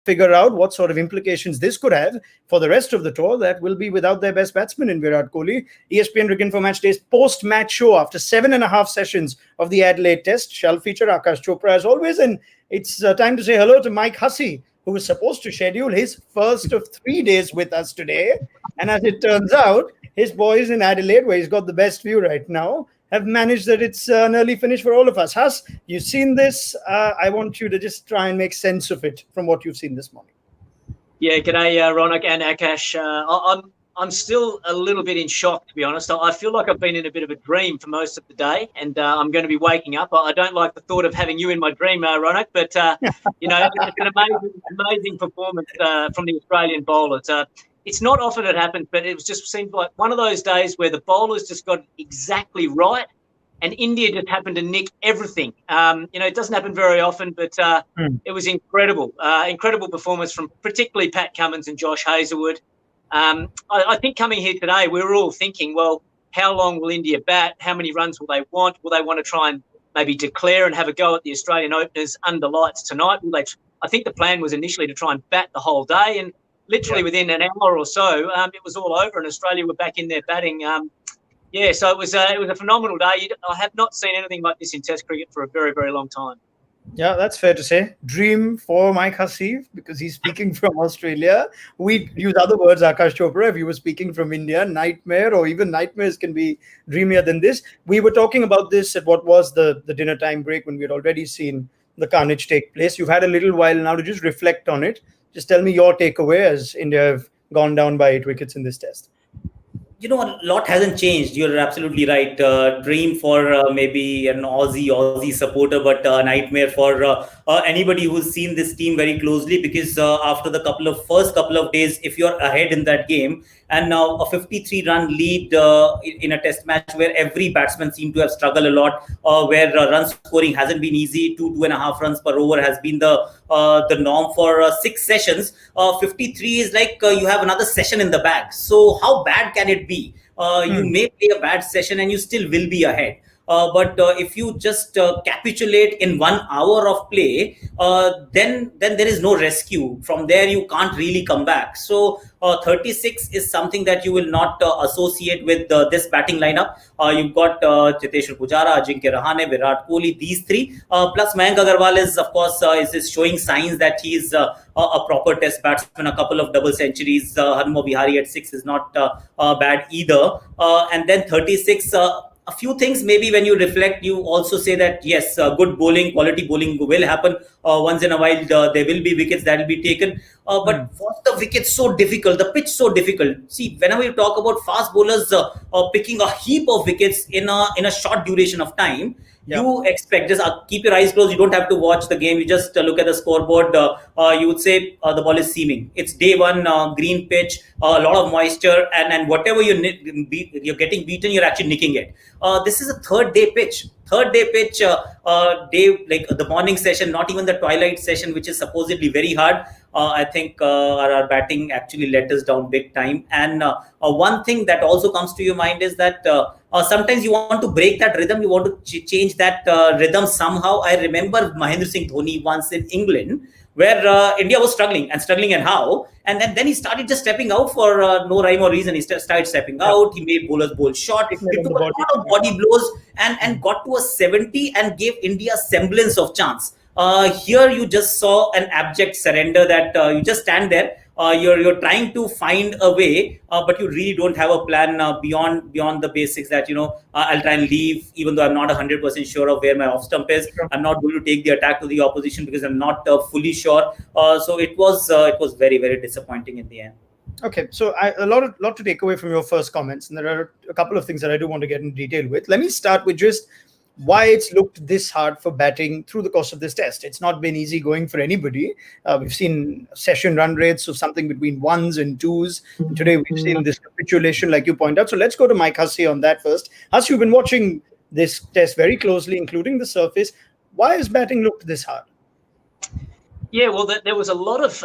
figure out what sort of implications this could have for the rest of the tour that will be without their best batsman in Virat Kohli. ESPN Cricket for Match Day's post-match show after 7.5 sessions of the Adelaide Test shall feature Akash Chopra as always, and it's time to say hello to Mike Hussey, who was supposed to schedule his first of 3 days with us today. And as it turns out, his boys in Adelaide, where he's got the best view right now, have managed that it's an early finish for all of us. Huss, you've seen this. I want you to just try and make sense of it from what you've seen this morning. Yeah, g'day, Ronak and Akash. I'm still a little bit in shock, to be honest. I feel like I've been in a bit of a dream for most of the day, and I'm going to be waking up. I don't like the thought of having you in my dream, Ronak, but, it's an amazing performance from the Australian bowlers. It's not often it happens, but it just seemed like one of those days where the bowlers just got exactly right, and India just happened to nick everything. It doesn't happen very often, but it was incredible. Incredible performance from particularly Pat Cummins and Josh Hazlewood. I think coming here today, we were all thinking, well, how long will India bat? How many runs will they want? Will they want to try and maybe declare and have a go at the Australian openers under lights tonight? I think the plan was initially to try and bat the whole day, and literally within an hour or so, it was all over, and Australia were back in there batting. So it was a phenomenal day. I have not seen anything like this in Test cricket for a very, very long time. Yeah, that's fair to say. Dream for Mike Hussey, because he's speaking from Australia. We use other words, Akash Chopra, if you were speaking from India. Nightmare, or even nightmares can be dreamier than this. We were talking about this at what was the dinner time break, when we had already seen the carnage take place. You've had a little while now to just reflect on it. Just tell me your takeaway as India have gone down by 8 wickets in this test. A lot hasn't changed. You're absolutely right. Dream for maybe an Aussie supporter, but nightmare for anybody who's seen this team very closely, because after the first couple of days, if you're ahead in that game, and now a 53-run lead in a test match where every batsman seemed to have struggled a lot, where run scoring hasn't been easy. 2.5 runs per over has been the norm for 6 sessions. 53 is like you have another session in the bag. So how bad can it be? You may play a bad session and you still will be ahead. But if you just capitulate in 1 hour of play, then there is no rescue. From there, you can't really come back. So 36 is something that you will not associate with this batting lineup. You've got Cheteshwar Pujara, Ajinkya Rahane, Virat Kohli, these three. Plus Mayank Agarwal is, of course, is showing signs that he's a proper test batsman. A couple of double centuries. Hanuma Vihari at 6 is not bad either. And then 36... a few things, maybe when you reflect, you also say that, yes, good bowling, quality bowling will happen. Once in a while, there will be wickets that will be taken. But was the wicket so difficult? The pitch so difficult? See, whenever you talk about fast bowlers picking a heap of wickets in a short duration of time, you expect, just keep your eyes closed. You don't have to watch the game. You just look at the scoreboard. You would say the ball is seaming. It's day one, green pitch, a lot of moisture, and whatever you're getting beaten, you're actually nicking it. This is a third day pitch, day like the morning session, not even the twilight session, which is supposedly very hard. I think our batting actually let us down big time. And one thing that also comes to your mind is that sometimes you want to break that rhythm. You want to change that rhythm somehow. I remember Mahendra Singh Dhoni once in England, where India was struggling and how. And then he started just stepping out for no rhyme or reason. He started stepping out. He made bowlers bowl short. He took a lot of body blows and got to a 70 and gave India a semblance of chance. Here you just saw an abject surrender, that you just stand there. You're trying to find a way, but you really don't have a plan beyond the basics. That I'll try and leave, even though I'm not 100% sure of where my off stump is. I'm not going to take the attack to the opposition because I'm not fully sure. So it was very, very disappointing in the end. Okay, so a lot to take away from your first comments, and there are a couple of things that I do want to get in detail with. Let me start with just why it's looked this hard for batting through the course of this test. It's not been easy going for anybody. We've seen session run rates of something between 1s and 2s. And today we've seen this capitulation, like you point out. So let's go to Mike Hussey on that first. Huss, you've been watching this test very closely, including the surface. Why has batting looked this hard? Yeah, well, there was a lot of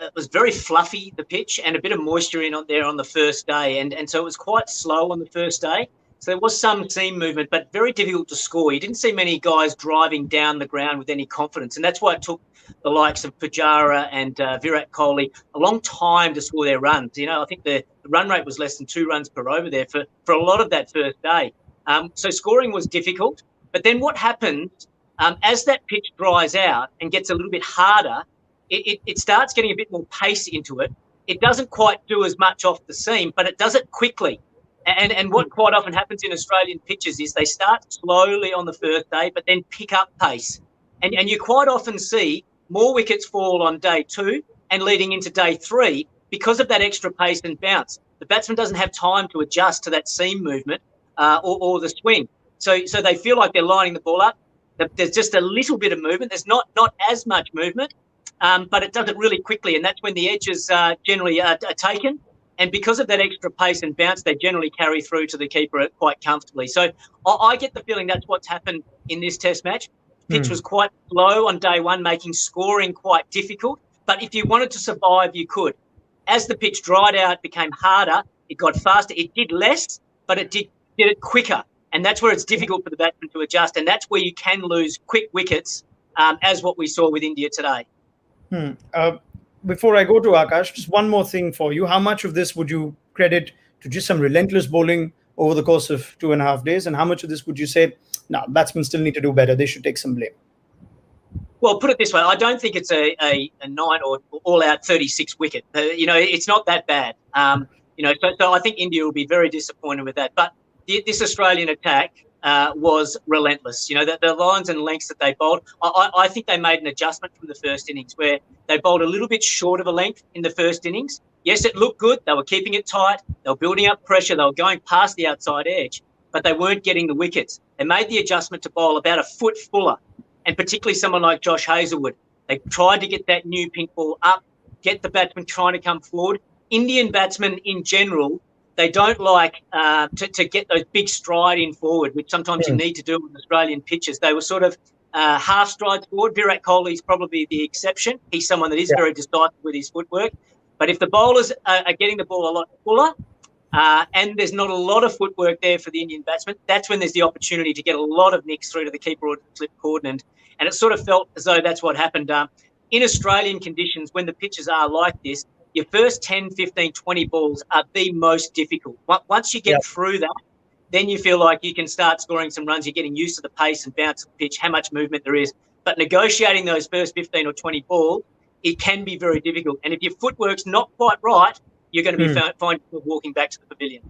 it was very fluffy, the pitch, and a bit of moisture in on there on the first day, and so it was quite slow on the first day. So there was some seam movement, but very difficult to score. You didn't see many guys driving down the ground with any confidence. And that's why it took the likes of Pujara and Virat Kohli a long time to score their runs. I think the run rate was less than 2 runs per over there for a lot of that first day. So scoring was difficult. But then what happens, as that pitch dries out and gets a little bit harder, it starts getting a bit more pace into it. It doesn't quite do as much off the seam, but it does it quickly. And what quite often happens in Australian pitches is they start slowly on the first day, but then pick up pace. And you quite often see more wickets fall on day 2 and leading into day 3 because of that extra pace and bounce. The batsman doesn't have time to adjust to that seam movement or the swing. So they feel like they're lining the ball up. There's just a little bit of movement. There's not as much movement, but it does it really quickly. And that's when the edges generally are taken. And because of that extra pace and bounce, they generally carry through to the keeper quite comfortably. So I get the feeling that's what's happened in this test match. Pitch was quite slow on day 1, making scoring quite difficult. But if you wanted to survive, you could. As the pitch dried out, it became harder. It got faster. It did less, but it did it quicker. And that's where it's difficult for the batsman to adjust. And that's where you can lose quick wickets, as what we saw with India today. Before I go to Akash, just one more thing for you. How much of this would you credit to just some relentless bowling over the course of 2.5 days? And how much of this would you say, no, batsmen still need to do better, they should take some blame? Well, put it this way, I don't think it's a 9 or all-out 36 wicket. It's not that bad. So I think India will be very disappointed with that. But this Australian attack was relentless. The lines and lengths that they bowled, I think they made an adjustment from the first innings where they bowled a little bit short of a length in the first innings. Yes, it looked good. They were keeping it tight. They were building up pressure. They were going past the outside edge, but they weren't getting the wickets. They made the adjustment to bowl about a foot fuller, and particularly someone like Josh Hazlewood. They tried to get that new pink ball up, get the batsman trying to come forward. Indian batsmen in general, they don't like to get those big stride in forward, which sometimes you need to do with Australian pitches. They were sort of half strides forward. Virat Kohli is probably the exception. He's someone that is very decisive with his footwork. But if the bowlers are getting the ball a lot fuller and there's not a lot of footwork there for the Indian batsman, that's when there's the opportunity to get a lot of nicks through to the keeper or to slip cordon. And it sort of felt as though that's what happened. In Australian conditions, when the pitches are like this, your first 10, 15, 20 balls are the most difficult. Once you get through that, then you feel like you can start scoring some runs. You're getting used to the pace and bounce of the pitch, how much movement there is. But negotiating those first 15 or 20 balls, it can be very difficult. And if your footwork's not quite right, you're going to be finding yourself walking back to the pavilion.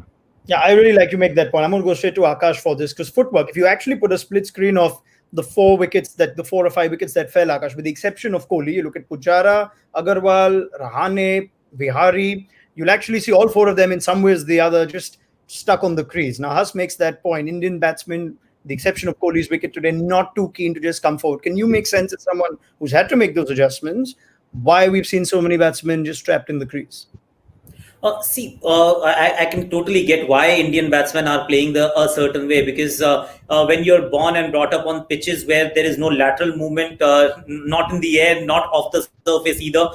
Yeah, I really like you make that point. I'm going to go straight to Akash for this because footwork, if you actually put a split screen of the 4 or 5 wickets that fell, Akash, with the exception of Kohli, you look at Pujara, Agarwal, Rahane, Vihari, you'll actually see all 4 of them in some ways or the other just stuck on the crease. Now, Huss makes that point. Indian batsmen, the exception of Kohli's wicket today, not too keen to just come forward. Can you make sense as someone who's had to make those adjustments, why we've seen so many batsmen just trapped in the crease? I can totally get why Indian batsmen are playing a certain way because when you're born and brought up on pitches where there is no lateral movement, not in the air, not off the surface either,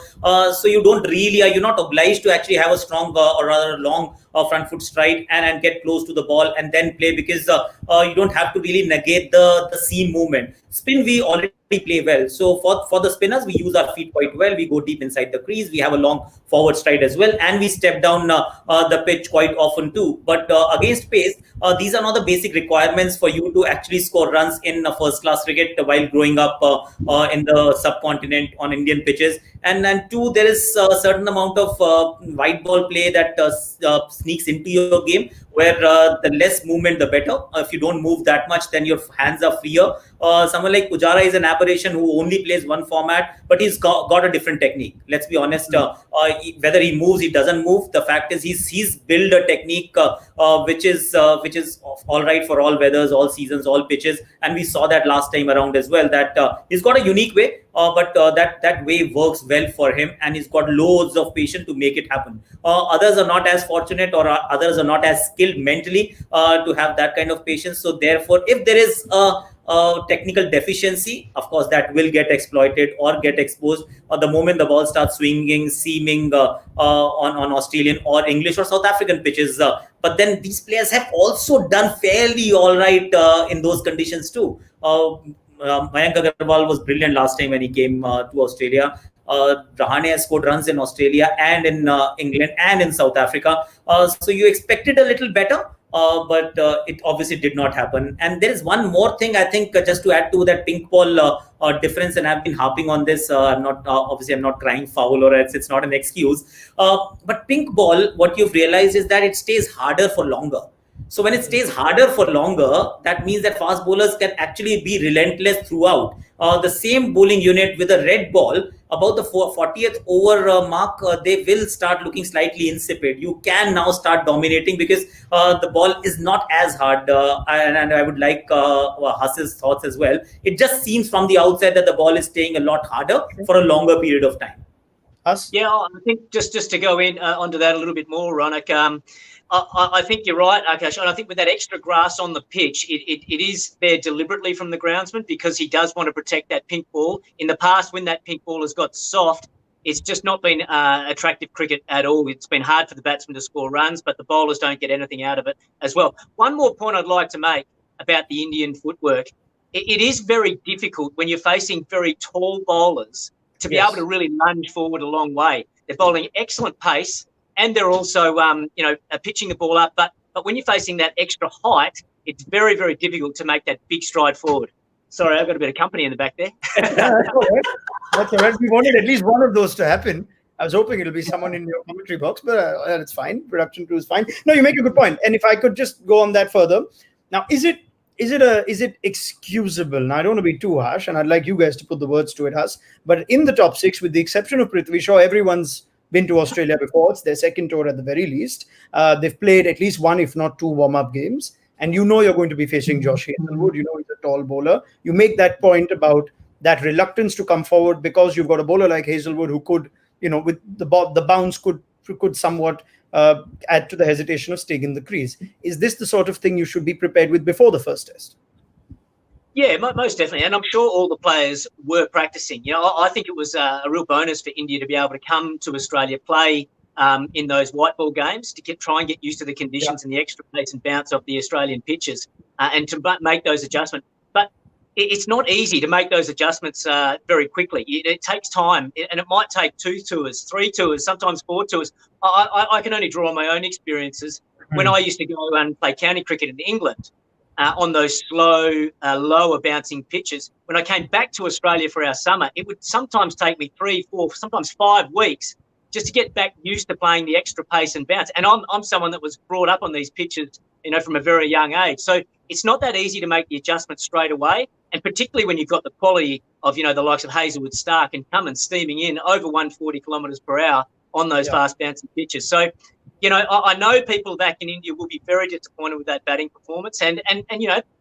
so you don't really, you're not obliged to actually have a strong or rather long front foot stride and get close to the ball and then play because you don't have to really negate the seam movement. Spin, we already play well. So for the spinners, we use our feet quite well. We go deep inside the crease. We have a long forward stride as well. And we step down the pitch quite often too. But against pace, these are not the basic requirements for you to actually score runs in first-class cricket while growing up in the subcontinent on Indian pitches. And then 2, there is a certain amount of white ball play that sneaks into your game where the less movement, the better. If you don't move that much, then your hands are freer. Someone like Pujara is an aberration who only plays one format, but he's got a different technique. Let's be honest, whether he moves, he doesn't move. The fact is he's built a technique which is all right for all weathers, all seasons, all pitches. And we saw that last time around as well, that he's got a unique way, but that way works well for him. And he's got loads of patience to make it happen. Others are not as fortunate or others are not as skilled mentally to have that kind of patience. So therefore, if there is technical deficiency, of course, that will get exploited or get exposed the moment the ball starts swinging, seaming on Australian or English or South African pitches. But then these players have also done fairly all right in those conditions too. Mayank Agarwal was brilliant last time when he came to Australia. Rahane has scored runs in Australia and in England and in South Africa. So you expected a little better, but it obviously did not happen. And there is one more thing, I think, just to add to that pink ball difference, and I've been harping on this. I'm not crying foul, or else it's not an excuse. But pink ball, what you've realized is that it stays harder for longer. So when it stays harder for longer, that means that fast bowlers can actually be relentless throughout. The same bowling unit with a red ball, about the 40th over mark, they will start looking slightly insipid. You can now start dominating because the ball is not as hard. And I would like Has's thoughts as well. It just seems from the outside that the ball is staying a lot harder for a longer period of time. Us? Yeah, I think just to go in onto that a little bit more, Ronak, I think you're right, Akash. And I think with that extra grass on the pitch, it is there deliberately from the groundsman because he does want to protect that pink ball. In the past, when that pink ball has got soft, it's just not been attractive cricket at all. It's been hard for the batsmen to score runs, but the bowlers don't get anything out of it as well. One more point I'd like to make about the Indian footwork. It is very difficult when you're facing very tall bowlers to be able to really lunge forward a long way. They're bowling excellent pace, and they're also, pitching the ball up. But when you're facing that extra height, it's very, very difficult to make that big stride forward. Sorry, I've got a bit of company in the back there. That's all right. That's all right. We wanted at least one of those to happen. I was hoping it'll be someone in your commentary box, but it's fine. Production crew is fine. No, you make a good point. And if I could just go on that further. Now, is it excusable? Now, I don't want to be too harsh, and I'd like you guys to put the words to it, Has. But in the top six, with the exception of Prithvi Shaw, everyone's been to Australia before. It's their second tour at the very least. They've played at least one, if not two, warm-up games. And you know you're going to be facing Josh Hazlewood. You know he's a tall bowler. You make that point about that reluctance to come forward because you've got a bowler like Hazlewood who could, with the bounce could somewhat add to the hesitation of staying in the crease. Is this the sort of thing you should be prepared with before the first test? Yeah, most definitely. And I'm sure all the players were practicing. I think it was a real bonus for India to be able to come to Australia, play in those white ball games, to try and get used to the conditions and the extra pace and bounce of the Australian pitches and to make those adjustments. But it's not easy to make those adjustments very quickly. It takes time, and it might take 2 tours, 3 tours, sometimes 4 tours. I can only draw on my own experiences. When I used to go and play county cricket in England, on those slow, lower bouncing pitches. When I came back to Australia for our summer, it would sometimes take me 3, 4, sometimes 5 weeks just to get back used to playing the extra pace and bounce. And I'm someone that was brought up on these pitches, from a very young age. So it's not that easy to make the adjustment straight away. And particularly when you've got the quality of, the likes of Hazlewood, Stark and Cummins steaming in over 140 kilometres per hour on those fast bouncing pitches. So, I know people back in India will be very disappointed with that batting performance, and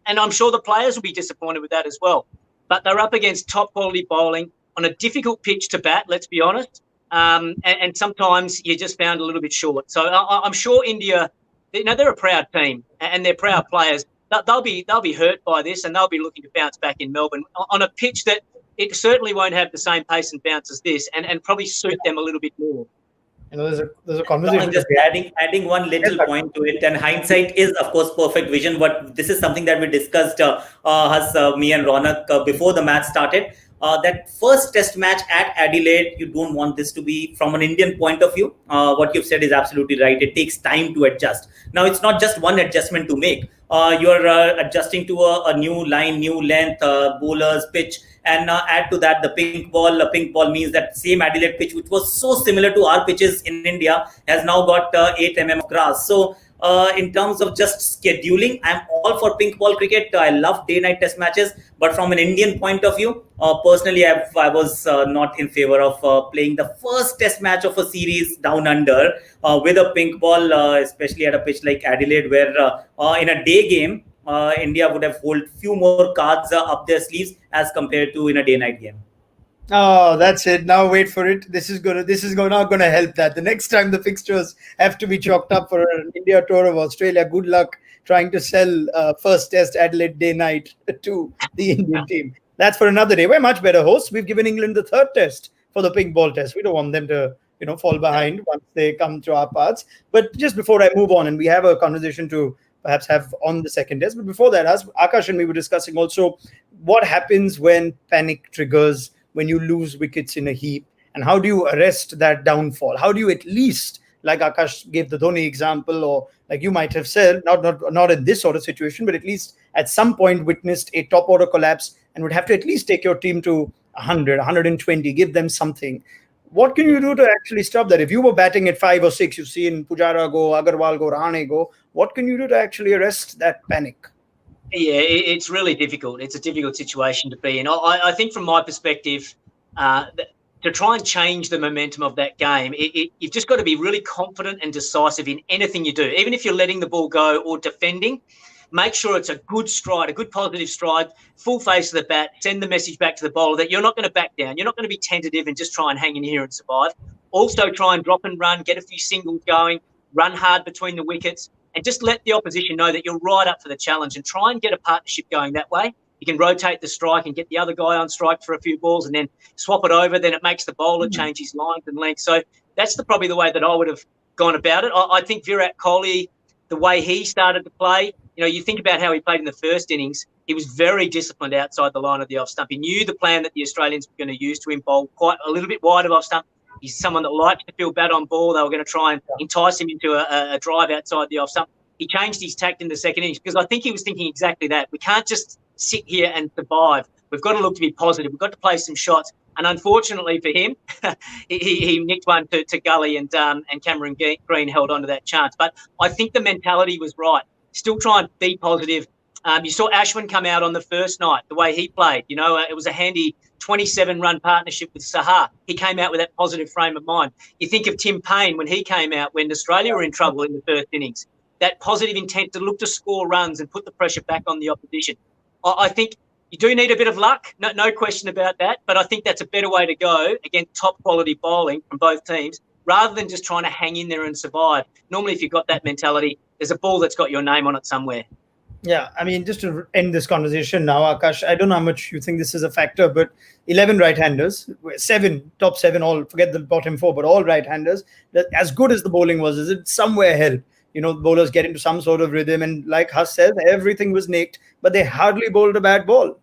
I'm sure the players will be disappointed with that as well. But they're up against top quality bowling on a difficult pitch to bat. Let's be honest, and sometimes you just found a little bit short. So I'm sure India, they're a proud team and they're proud players. They'll be hurt by this, and they'll be looking to bounce back in Melbourne on a pitch that it certainly won't have the same pace and bounce as this, and probably suit them a little bit more. There's a conversation. Just adding one little point to it, and hindsight is, of course, perfect vision. But this is something that we discussed, me and Ronak, before the match started. That first test match at Adelaide, you don't want this to be, from an Indian point of view. What you've said is absolutely right. It takes time to adjust. Now, it's not just one adjustment to make. You're adjusting to a new line, new length, bowlers, pitch, and add to that the pink ball. Pink ball means that same Adelaide pitch, which was so similar to our pitches in India, has now got 8 mm of grass. So in terms of just scheduling, I'm all for pink ball cricket. I love day-night test matches. But from an Indian point of view, personally, I was not in favor of playing the first test match of a series down under with a pink ball, especially at a pitch like Adelaide, where in a day game, India would have hold few more cards up their sleeves as compared to in a day-night game. Oh, that's it. Now wait for it. Not gonna help that. The next time the fixtures have to be chalked up for an India tour of Australia, good luck trying to sell first test Adelaide day night to the Indian team. That's for another day. We're much better hosts. We've given England the third test for the pink ball test. We don't want them to, fall behind once they come to our parts. But just before I move on, and we have a conversation to perhaps have on the second test. But before that, as Akash and we were discussing also, what happens when panic triggers, when you lose wickets in a heap, and how do you arrest that downfall? How do you at least, like Akash gave the Dhoni example, or like you might have said, not in this sort of situation, but at least at some point witnessed a top order collapse and would have to at least take your team to 100, 120, give them something. What can you do to actually stop that? If you were batting at 5 or 6, you've seen Pujara go, Agarwal go, Rahane go, what can you do to actually arrest that panic? Yeah, it's really difficult. It's a difficult situation to be in. I think from my perspective, to try and change the momentum of that game, you've just got to be really confident and decisive in anything you do. Even if you're letting the ball go or defending, make sure it's a good stride, a good positive stride, full face of the bat, send the message back to the bowler that you're not going to back down. You're not going to be tentative and just try and hang in here and survive. Also try and drop and run, get a few singles going, run hard between the wickets, and just let the opposition know that you're right up for the challenge and try and get a partnership going that way. You can rotate the strike and get the other guy on strike for a few balls and then swap it over. Then it makes the bowler change his lines and length. So that's probably the way that I would have gone about it. I think Virat Kohli, the way he started to play, you think about how he played in the first innings. He was very disciplined outside the line of the off stump. He knew the plan that the Australians were going to use to him bowl quite a little bit wide of off stump. He's someone that likes to feel bat on ball. They were going to try and entice him into a drive outside the off stump. He changed his tact in the second innings because I think he was thinking exactly that. We can't just sit here and survive. We've got to look to be positive. We've got to play some shots. And unfortunately for him, he nicked one to Gully and Cameron Green held on to that chance. But I think the mentality was right. Still try and be positive. You saw Ashwin come out on the first night, the way he played. It was a handy 27-run partnership with Sahar. He came out with that positive frame of mind. You think of Tim Payne when he came out when Australia were in trouble in the first innings. That positive intent to look to score runs and put the pressure back on the opposition. I think you do need a bit of luck, no question about that, but I think that's a better way to go against top-quality bowling from both teams rather than just trying to hang in there and survive. Normally, if you've got that mentality, there's a ball that's got your name on it somewhere. Yeah, I mean, just to end this conversation now, Akash, I don't know how much you think this is a factor, but 11 right-handers, top seven, all, forget the bottom four, but all right-handers, as good as the bowling was, is it somewhere helped? Bowlers get into some sort of rhythm, and like Huss said, everything was nicked, but they hardly bowled a bad ball.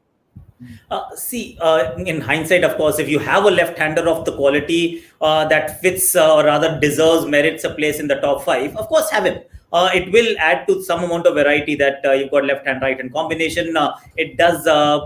In hindsight, of course, if you have a left-hander of the quality that fits or rather deserves, merits a place in the top 5, of course, have him. It will add to some amount of variety that you've got left hand, right hand combination. It does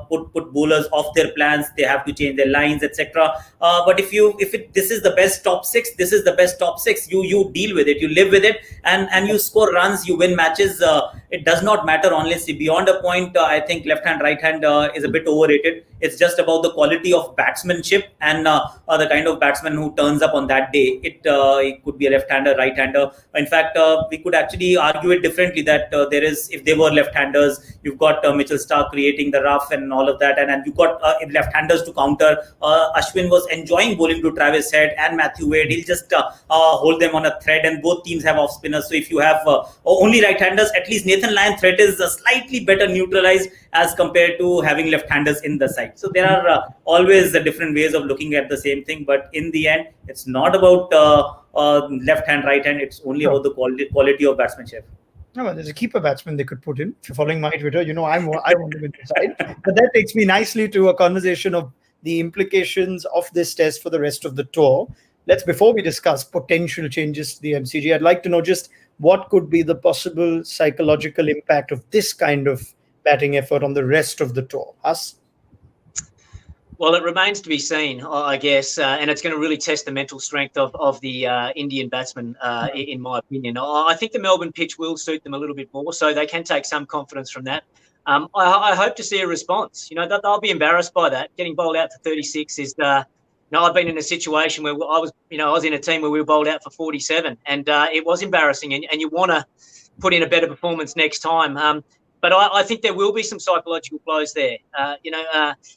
put bowlers off their plans. They have to change their lines, etc. But this is the best top 6, this is the best top 6. You deal with it, you live with it, and you score runs, you win matches. It does not matter honestly. Beyond a point, I think left hand, right hand is a bit overrated. It's just about the quality of batsmanship and the kind of batsman who turns up on that day. It could be a left-hander, right-hander. In fact, we could actually argue it differently that if they were left-handers, you've got Mitchell Starc creating the rough and all of that, and you've got left-handers to counter. Ashwin was enjoying bowling to Travis Head and Matthew Wade. He'll just hold them on a thread, and both teams have off-spinners. So if you have only right-handers, at least Nathan Lyon threat is slightly better neutralized as compared to having left-handers in the side. So there are always different ways of looking at the same thing, but in the end, it's not about left hand, right hand. It's only about the quality of batsmanship. No, well, there's a keeper batsman they could put in. If you're following my Twitter, I want him inside. But that takes me nicely to a conversation of the implications of this test for the rest of the tour. Before we discuss potential changes to the MCG, I'd like to know just what could be the possible psychological impact of this kind of batting effort on the rest of the tour. Us? Well, it remains to be seen, I guess, and it's going to really test the mental strength of the Indian batsmen, in my opinion. I think the Melbourne pitch will suit them a little bit more, so they can take some confidence from that. I hope to see a response. They'll be embarrassed by that. Getting bowled out for 36 is. I've been in a situation where I was in a team where we were bowled out for 47, and it was embarrassing. And you want to put in a better performance next time. But I think there will be some psychological blows there.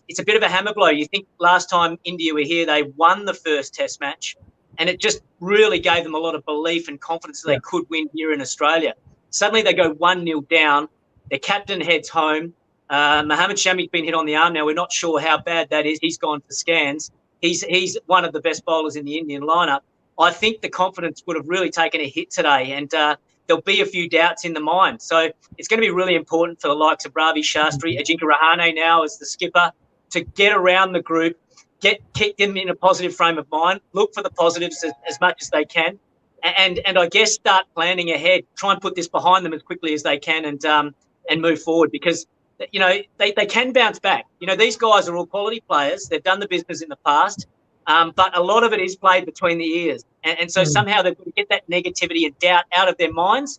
It's a bit of a hammer blow. You think last time India were here, they won the first Test match, and it just really gave them a lot of belief and confidence that they could win here in Australia. Suddenly they go 1-0 down. Their captain heads home. Mohammad Shami's been hit on the arm now. We're not sure how bad that is. He's gone for scans. He's one of the best bowlers in the Indian lineup. I think the confidence would have really taken a hit today, and there'll be a few doubts in the mind. So it's going to be really important for the likes of Ravi Shastri, Ajinkya Rahane now as the skipper, to get around the group, keep them in a positive frame of mind, look for the positives as much as they can, and I guess start planning ahead, try and put this behind them as quickly as they can and move forward, because they can bounce back. These guys are all quality players. They've done the business in the past. But a lot of it is played between the ears. And so somehow they've got to get that negativity and doubt out of their minds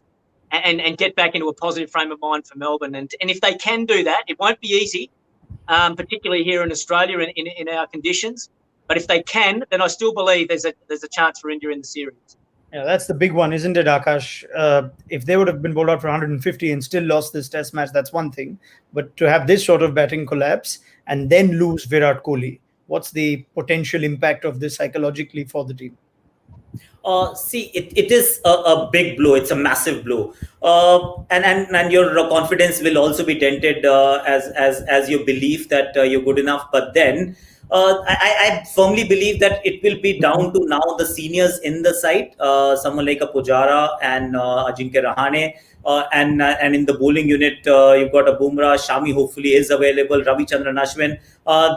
and get back into a positive frame of mind for Melbourne. And if they can do that, it won't be easy, particularly here in Australia in our conditions. But if they can, then I still believe there's a chance for India in the series. Yeah, that's the big one, isn't it, Akash? If they would have been bowled out for 150 and still lost this Test match, that's one thing. But to have this sort of batting collapse and then lose Virat Kohli, what's the potential impact of this psychologically for the team? See, it is a big blow. It's a massive blow, and your confidence will also be dented as your belief that you're good enough. But then I firmly believe that it will be down to now the seniors in the side, someone like a Pujara and Ajinkya Rahane. And in the bowling unit, you've got a Bumrah. Shami hopefully is available. Ravichandran Ashwin.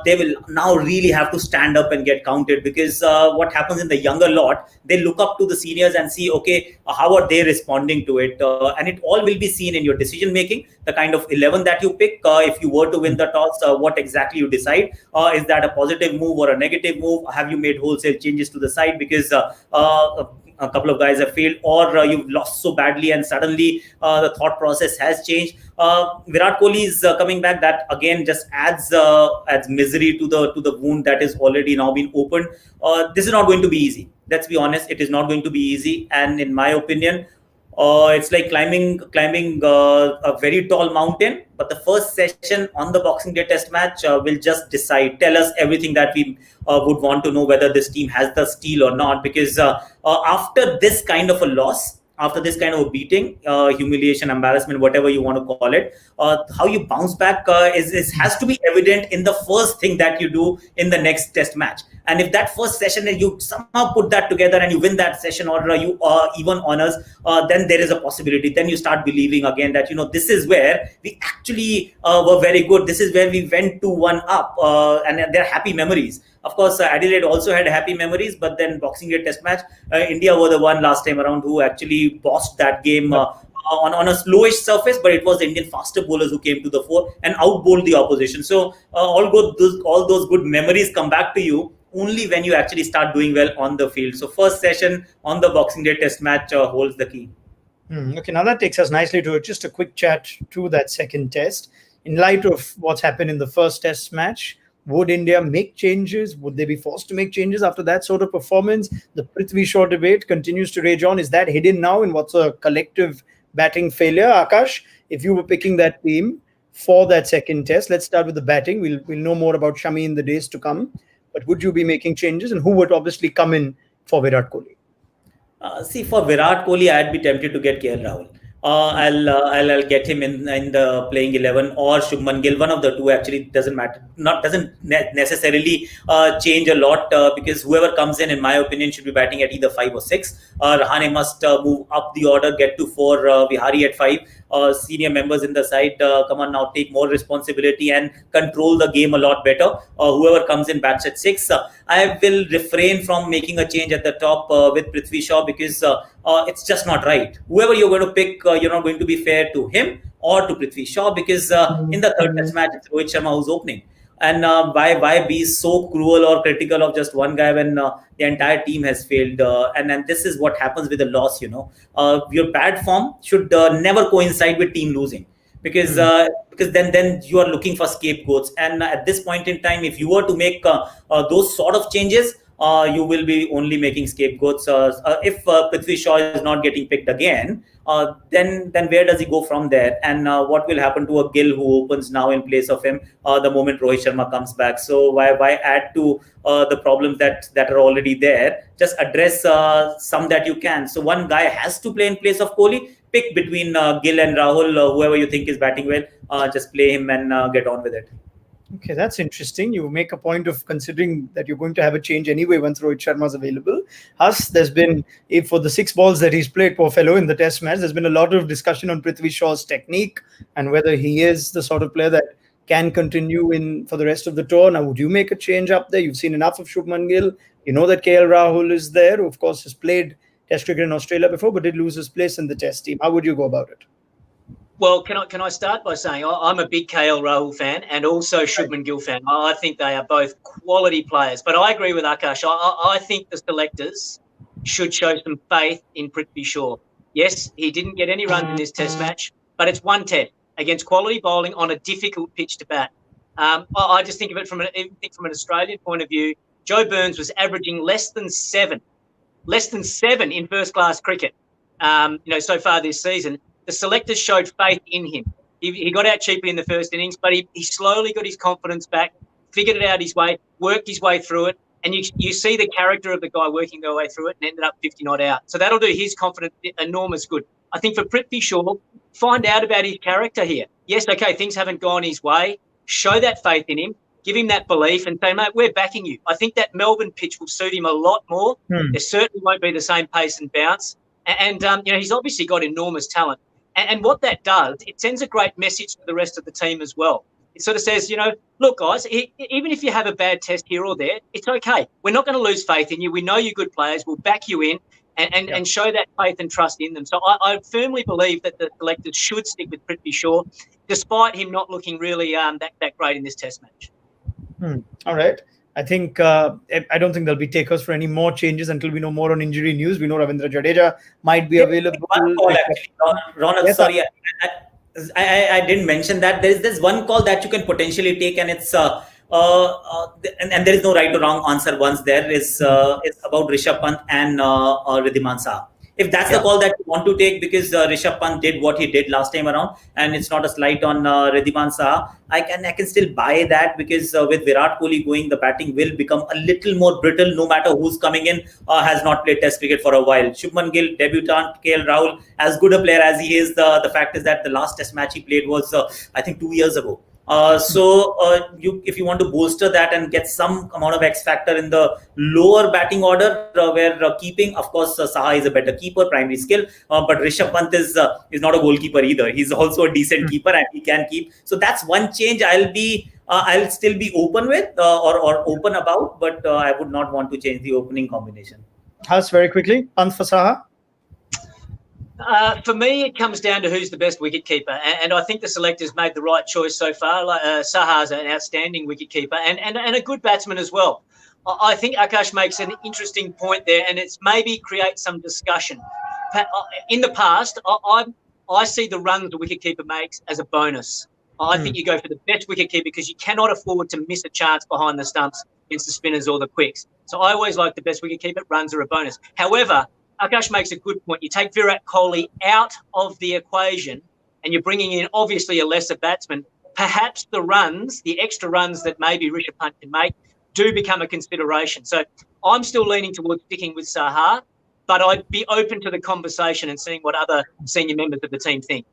They will now really have to stand up and get counted, because what happens in the younger lot, they look up to the seniors and see, okay, how are they responding to it? And it all will be seen in your decision making, the kind of 11 that you pick. If you were to win the toss, what exactly you decide? Is that a positive move or a negative move? Have you made wholesale changes to the side because a couple of guys have failed, or you've lost so badly and suddenly the thought process has changed? Virat Kohli is coming back. That again just adds misery to the wound that is already now been opened. This is not going to be easy. Let's be honest. It is not going to be easy. And in my opinion, it's like climbing a very tall mountain. But the first session on the Boxing Day Test match will just tell us everything that we would want to know, whether this team has the steel or not. Because after this kind of a loss, after this kind of a beating, humiliation, embarrassment, whatever you want to call it, how you bounce back has to be evident in the first thing that you do in the next Test match. And if that first session, you somehow put that together and you win that session, or you even honors, then there is a possibility. Then you start believing again that, this is where we actually were very good. This is where we went 2-1 up, and they're happy memories. Of course, Adelaide also had happy memories, but then Boxing Day Test match, India were the one last time around who actually bossed that game on a slowish surface, but it was the Indian faster bowlers who came to the fore and outbowled the opposition. So all those good memories come back to you only when you actually start doing well on the field. So first session on the Boxing Day Test match holds the key. Okay, now that takes us nicely to just a quick chat to that second test. In light of what's happened in the first Test match, would India make changes? Would they be forced to make changes after that sort of performance? The Prithvi Shaw debate continues to rage on. Is that hidden now in what's a collective batting failure? Akash, if you were picking that team for that second test, let's start with the batting. We'll know more about Shami in the days to come. But would you be making changes? And who would obviously come in for Virat Kohli? See, for Virat Kohli, I'd be tempted to get KL Rahul. I'll get him in the playing 11, or Shubman Gill. One of the two actually doesn't matter. Doesn't necessarily change a lot, because whoever comes in my opinion, should be batting at either 5 or 6. Rahane must move up the order, get to 4. Vihari at 5. Senior members in the side, come on now, take more responsibility and control the game a lot better. Whoever comes in bats at 6. I will refrain from making a change at the top with Prithvi Shaw, because it's just not right. Whoever you're going to pick, you're not going to be fair to him or to Prithvi Shaw, because in the third Test match, it's Rohit Sharma who's opening. And why be so cruel or critical of just one guy when the entire team has failed? And this is what happens with a loss. Your bad form should never coincide with team losing, because then you are looking for scapegoats. And at this point in time, if you were to make those sort of changes, you will be only making scapegoats. If Prithvi Shaw is not getting picked again, then where does he go from there? And what will happen to a Gill who opens now in place of him the moment Rohit Sharma comes back? So why add to the problems that are already there? Just address some that you can. So one guy has to play in place of Kohli. Pick between Gill and Rahul, whoever you think is batting well. Just play him and get on with it. Okay, that's interesting. You make a point of considering that you're going to have a change anyway once Rohit Sharma is available. There's been, for the 6 balls that he's played, poor fellow, in the test match, there's been a lot of discussion on Prithvi Shaw's technique and whether he is the sort of player that can continue in for the rest of the tour. Now, would you make a change up there? You've seen enough of Shubman Gill. You know that KL Rahul is there, who of course has played Test cricket in Australia before, but did lose his place in the Test team. How would you go about it? Well, can I start by saying I'm a big KL Rahul fan and also Shubman Gill fan. I think they are both quality players. But I agree with Akash. I think the selectors should show some faith in Prithvi Shaw. Yes, he didn't get any runs in this Test match, but it's one Test against quality bowling on a difficult pitch to bat. I just think of it from an Australian point of view. Joe Burns was averaging less than seven in first-class cricket. So far this season. The selectors showed faith in him. He got out cheaply in the first innings, but he slowly got his confidence back, figured it out his way, worked his way through it, and you see the character of the guy working their way through it and ended up 50 not out. So that'll do his confidence enormous good. I think for Prithvi Shaw, find out about his character here. Yes, okay, things haven't gone his way. Show that faith in him. Give him that belief and say, mate, we're backing you. I think that Melbourne pitch will suit him a lot more. There certainly won't be the same pace and bounce. And he's obviously got enormous talent. And what that does, it sends a great message to the rest of the team as well. It sort of says, look, guys, even if you have a bad test here or there, it's okay. We're not going to lose faith in you. We know you're good players. We'll back you in and show that faith and trust in them. So I firmly believe that the selectors should stick with Prithvi Shaw, despite him not looking really that great in this test match. All right. I think I don't think there'll be takers for any more changes until we know more on injury news. We know Ravindra Jadeja might be available. One call actually, Ronak, yes, sorry, I didn't mention that. There's one call that you can potentially take, and it's and there is no right or wrong answer. Once there is, it's about Rishabh Pant and Wriddhiman Saha. If that's the call that you want to take, because Rishabh Pant did what he did last time around, and it's not a slight on Wriddhiman Saha, I can still buy that, because with Virat Kohli going, the batting will become a little more brittle no matter who's coming in. Has not played Test cricket for a while. Shubman Gill, debutant. KL Rahul, as good a player as he is, the fact is that the last Test match he played was I think 2 years ago. If you want to bolster that and get some amount of X factor in the lower batting order, where keeping, of course, Saha is a better keeper, primary skill, but Rishabh Pant is not a goalkeeper either. He's also a decent keeper and he can keep. So that's one change I'll still be open with or open about, but I would not want to change the opening combination. Has very quickly, Pant for Saha. For me, it comes down to who's the best wicketkeeper, and I think the selectors made the right choice so far. Saha's an outstanding wicketkeeper and a good batsman as well. I think Akash makes an interesting point there, and it's maybe create some discussion. In the past, I see the runs the wicketkeeper makes as a bonus. I think you go for the best wicketkeeper because you cannot afford to miss a chance behind the stumps against the spinners or the quicks. So I always like the best wicketkeeper. Runs are a bonus. However, Akash makes a good point. You take Virat Kohli out of the equation and you're bringing in obviously a lesser batsman. Perhaps the extra runs that maybe Rishabh Pant can make do become a consideration. So I'm still leaning towards sticking with Saha, but I'd be open to the conversation and seeing what other senior members of the team think.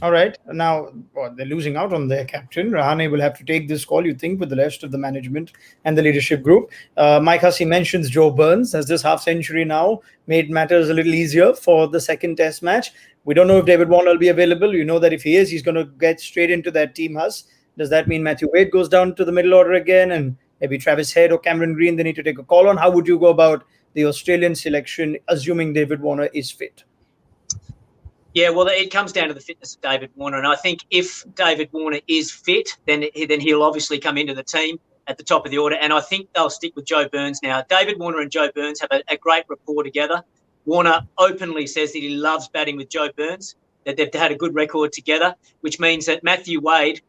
All right. Now, they're losing out on their captain. Rahane will have to take this call, you think, with the rest of the management and the leadership group. Mike Hussey mentions Joe Burns. Has this half century now made matters a little easier for the second Test match? We don't know if David Warner will be available. You know that if he is, he's going to get straight into that team, Huss. Does that mean Matthew Wade goes down to the middle order again, and maybe Travis Head or Cameron Green they need to take a call on? How would you go about the Australian selection, assuming David Warner is fit? Yeah, well, it comes down to the fitness of David Warner. And I think if David Warner is fit, then he'll obviously come into the team at the top of the order. And I think they'll stick with Joe Burns now. David Warner and Joe Burns have a great rapport together. Warner openly says that he loves batting with Joe Burns, that they've had a good record together, which means that Matthew Wade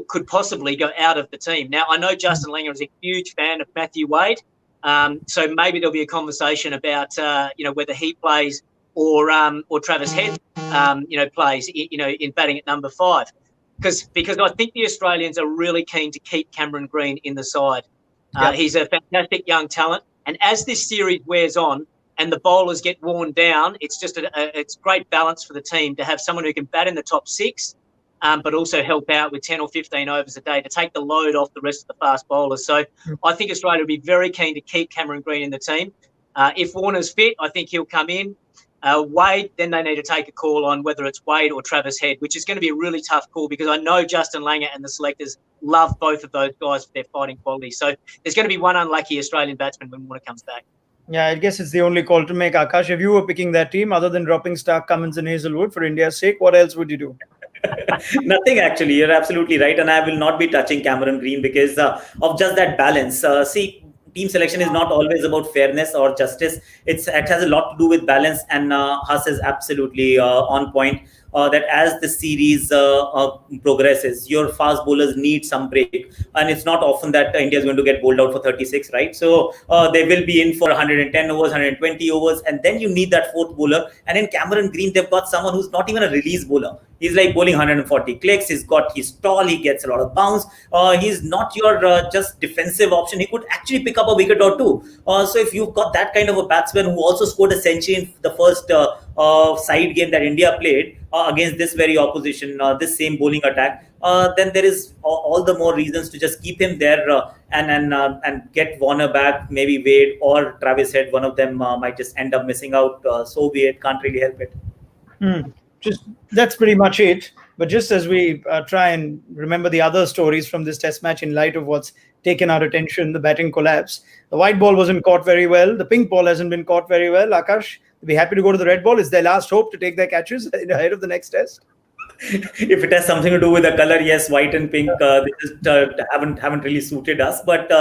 could possibly go out of the team. Now, I know Justin Langer is a huge fan of Matthew Wade. So maybe there'll be a conversation about whether he plays or Travis Head plays in batting at number 5, because I think the Australians are really keen to keep Cameron Green in the side. He's a fantastic young talent, and as this series wears on and the bowlers get worn down, it's just it's great balance for the team to have someone who can bat in the top 6, but also help out with 10 or 15 overs a day to take the load off the rest of the fast bowlers. So I think Australia will be very keen to keep Cameron Green in the team. If Warner's fit, I think he'll come in. Wade, then they need to take a call on whether it's Wade or Travis Head, which is going to be a really tough call because I know Justin Langer and the selectors love both of those guys for their fighting quality. So there's going to be one unlucky Australian batsman when Warner comes back. Yeah, I guess it's the only call to make. Akash, if you were picking that team, other than dropping Stark, Cummins and Hazelwood for India's sake, what else would you do? Nothing, actually. You're absolutely right. And I will not be touching Cameron Green because of just that balance. See, team selection is not always about fairness or justice. It has a lot to do with balance. And Huss is absolutely on point. That as the series progresses, your fast bowlers need some break, and it's not often that India is going to get bowled out for 36, right? So they will be in for 110 overs, 120 overs, and then you need that fourth bowler. And in Cameron Green, they've got someone who's not even a release bowler. He's like bowling 140 clicks. He's tall. He gets a lot of bounce. He's not your just defensive option. He could actually pick up a wicket or two. So if you've got that kind of a batsman who also scored a century in the first side game that India played against this very opposition, this same bowling attack, then there is all the more reasons to just keep him there and get Warner back. Maybe Wade or Travis Head, one of them might just end up missing out. So be it. Can't really help it. Just that's pretty much it. But just as we try and remember the other stories from this test match in light of what's taken our attention, the batting collapse, the white ball wasn't caught very well. The pink ball hasn't been caught very well. Akash, be happy to go to the red ball. Is their last hope to take their catches ahead of the next test? If it has something to do with the color, yes, white and pink, they just haven't really suited us. But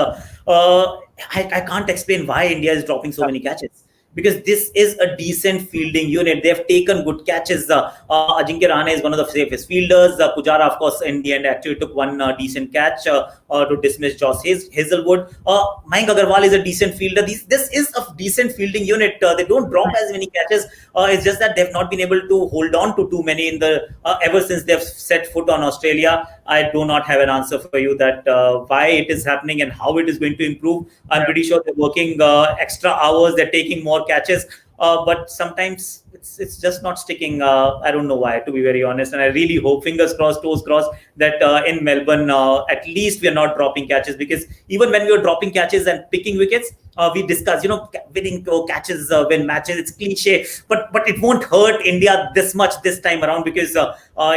I can't explain why India is dropping so many catches. Because this is a decent fielding unit. They have taken good catches. Ajinkya Rahane is one of the safest fielders. Pujara, of course, in the end actually took one decent catch to dismiss Josh Hazelwood. Mayank Agarwal is a decent fielder. This is a decent fielding unit. They don't drop as many catches. It's just that they've not been able to hold on to too many in the ever since they've set foot on Australia. I do not have an answer for you that why it is happening and how it is going to improve. I'm pretty sure they're working extra hours. They're taking more catches, but sometimes it's just not sticking. I don't know why, to be very honest. And I really hope, fingers crossed, toes crossed, that in Melbourne, at least we are not dropping catches, because even when we are dropping catches and picking wickets, we discuss, winning catches, win matches. It's cliche, but it won't hurt India this much this time around because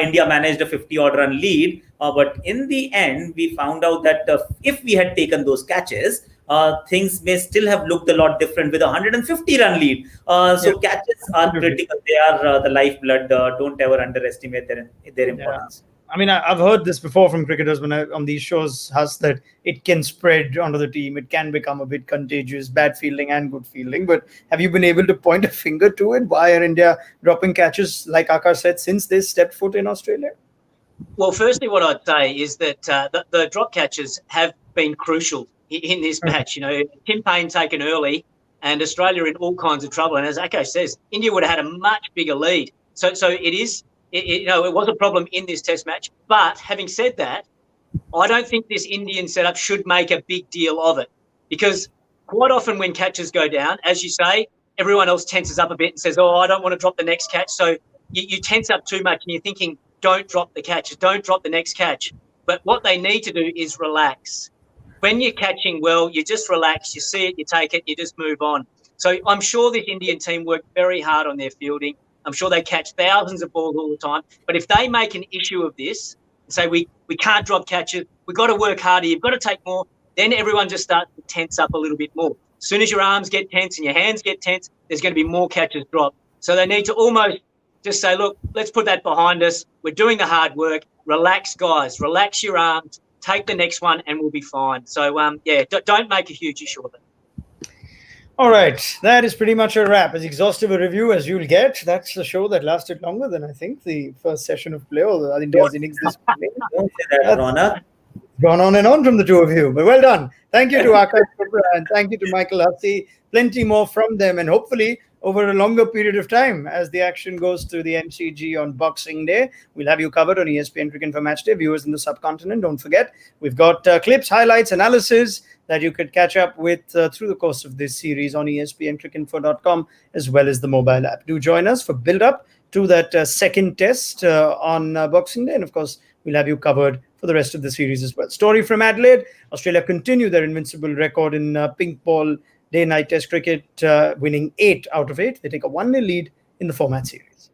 India managed a 50-odd run lead. But in the end, we found out that if we had taken those catches, things may still have looked a lot different with a 150-run lead. So catches are critical. They are the lifeblood. Don't ever underestimate their importance. I mean, I've heard this before from cricketers on these shows, Huss, that it can spread onto the team. It can become a bit contagious, bad fielding and good fielding. But have you been able to point a finger to it? Why are India dropping catches, like Akash said, since they stepped foot in Australia? Well, firstly, what I'd say is that the drop catches have been crucial in this match. Tim Payne taken early and Australia in all kinds of trouble. And as Akash says, India would have had a much bigger lead. So it is, it was a problem in this test match. But having said that, I don't think this Indian setup should make a big deal of it, because quite often when catches go down, as you say, everyone else tenses up a bit and says, oh, I don't want to drop the next catch. So you tense up too much and you're thinking, don't drop the catch, don't drop the next catch. But what they need to do is relax. When you're catching well, you just relax, you see it, you take it, you just move on. So I'm sure this Indian team worked very hard on their fielding. I'm sure they catch thousands of balls all the time. But if they make an issue of this and say, we can't drop catches, we've got to work harder, you've got to take more, then everyone just starts to tense up a little bit more. As soon as your arms get tense and your hands get tense, there's going to be more catches dropped. So they need to almost just say, look, let's put that behind us. We're doing the hard work. Relax, guys. Relax your arms. Take the next one and we'll be fine. So, don't make a huge issue of it. All right. That is pretty much a wrap. As exhaustive a review as you'll get. That's a show that lasted longer than, I think, the first session of play, or India's innings this play. Don't say that, Ronak. Gone on and on from the two of you, but well done. Thank you to Akash Chopra and thank you to Michael Hussey. Plenty more from them, and hopefully over a longer period of time as the action goes to the MCG on Boxing Day. We'll have you covered on ESPN Cricket for Match Day. Viewers in the subcontinent, don't forget, we've got clips, highlights, analysis that you could catch up with through the course of this series on espncricinfo.com as well as the mobile app. Do join us for build-up to that second test on Boxing Day, and of course, we'll have you covered for the rest of the series as well. Story from Adelaide. Australia continue their invincible record in pink ball day-night test cricket, winning 8 out of 8. They take a 1-0 lead in the format series.